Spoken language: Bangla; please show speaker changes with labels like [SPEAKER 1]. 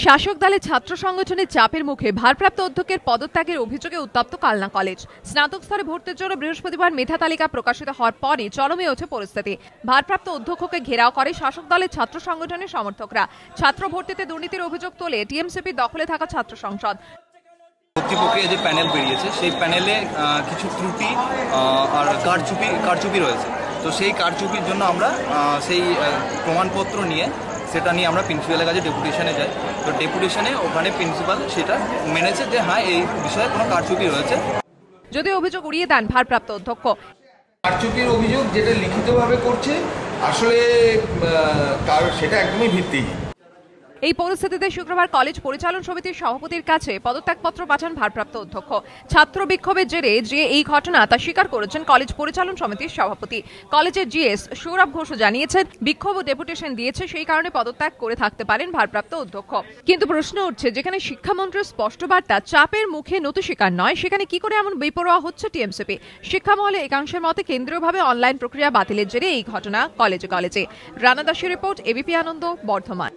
[SPEAKER 1] শাসক দলের ছাত্র সংগঠনের চাপের মুখে ভারপ্রাপ্ত অধ্যক্ষের পদত্যাগের অভিযোগে উত্তপ্ত কালনা কলেজ। স্নাতক স্তরে ভর্তির জন্য বৃহস্পতিবার মেধা তালিকা প্রকাশিত হওয়ার পরই চরমে ওঠে পরিস্থিতি। ভারপ্রাপ্ত অধ্যক্ষকে ঘেরাও করে শাসক দলের ছাত্র সংগঠনের সমর্থকরা। ছাত্র ভর্তিতে দুর্নীতির অভিযোগ তোলে টিএমসিপি দখলে থাকা ছাত্র সংসদ।
[SPEAKER 2] ভর্তি প্রক্রিয়া যে প্যানেল বেরিয়েছে সেই প্যানেলে কিছু ত্রুটি আর কারচুপি রয়েছে। তো সেই কারচুপির জন্য আমরা সেই প্রমাণপত্র নিয়ে সেটা নিয়ে আমরা প্রিন্সিপালের কাছে ডেপুটেশনে যাই। তো ডেপুটেশনে ওখানে প্রিন্সিপাল সেটা মেনেছে যে হ্যাঁ এই বিষয়ে কোনো কারচুপি রয়েছে।
[SPEAKER 1] যদিও অভিযোগ উড়িয়ে দেন ভারপ্রাপ্ত অধ্যক্ষ।
[SPEAKER 3] কারচুপির অভিযোগ যেটা লিখিতভাবে করছে আসলে সেটা একদমই ভিত্তিহীন।
[SPEAKER 1] এই পরিস্থিতিতে শুক্রবার কলেজ পরিচালন সমিতির সভাপতির কাছে পদত্যাগপত্র পাঠান ভারপ্রাপ্ত অধ্যক্ষ। ছাত্র বিক্ষোভের জেরে যে এই ঘটনা তা স্বীকার করেছেন কলেজ পরিচালন সমিতির সভাপতি। কলেজের জিএস সৌরভ ঘোষ জানিয়েছেন, বিক্ষোভ ও ডেপুটেশন দিয়েছে, সেই কারণে পদত্যাগ করে থাকতে পারেন ভারপ্রাপ্ত অধ্যক্ষ। কিন্তু প্রশ্ন উঠছে, যেখানে শিক্ষামন্ত্রীর স্পষ্ট বার্তা চাপের মুখে নতু স্বীকার নয়, সেখানে কি করে এমন বেপরোয়া হচ্ছে টিএমসিপি? শিক্ষা মহলে একাংশের মতে কেন্দ্রীয়ভাবে অনলাইন প্রক্রিয়া বাতিলের জেরে এই ঘটনা কলেজে কলেজে। রানা দাসের রিপোর্ট, এবিপি আনন্দ, বর্ধমান।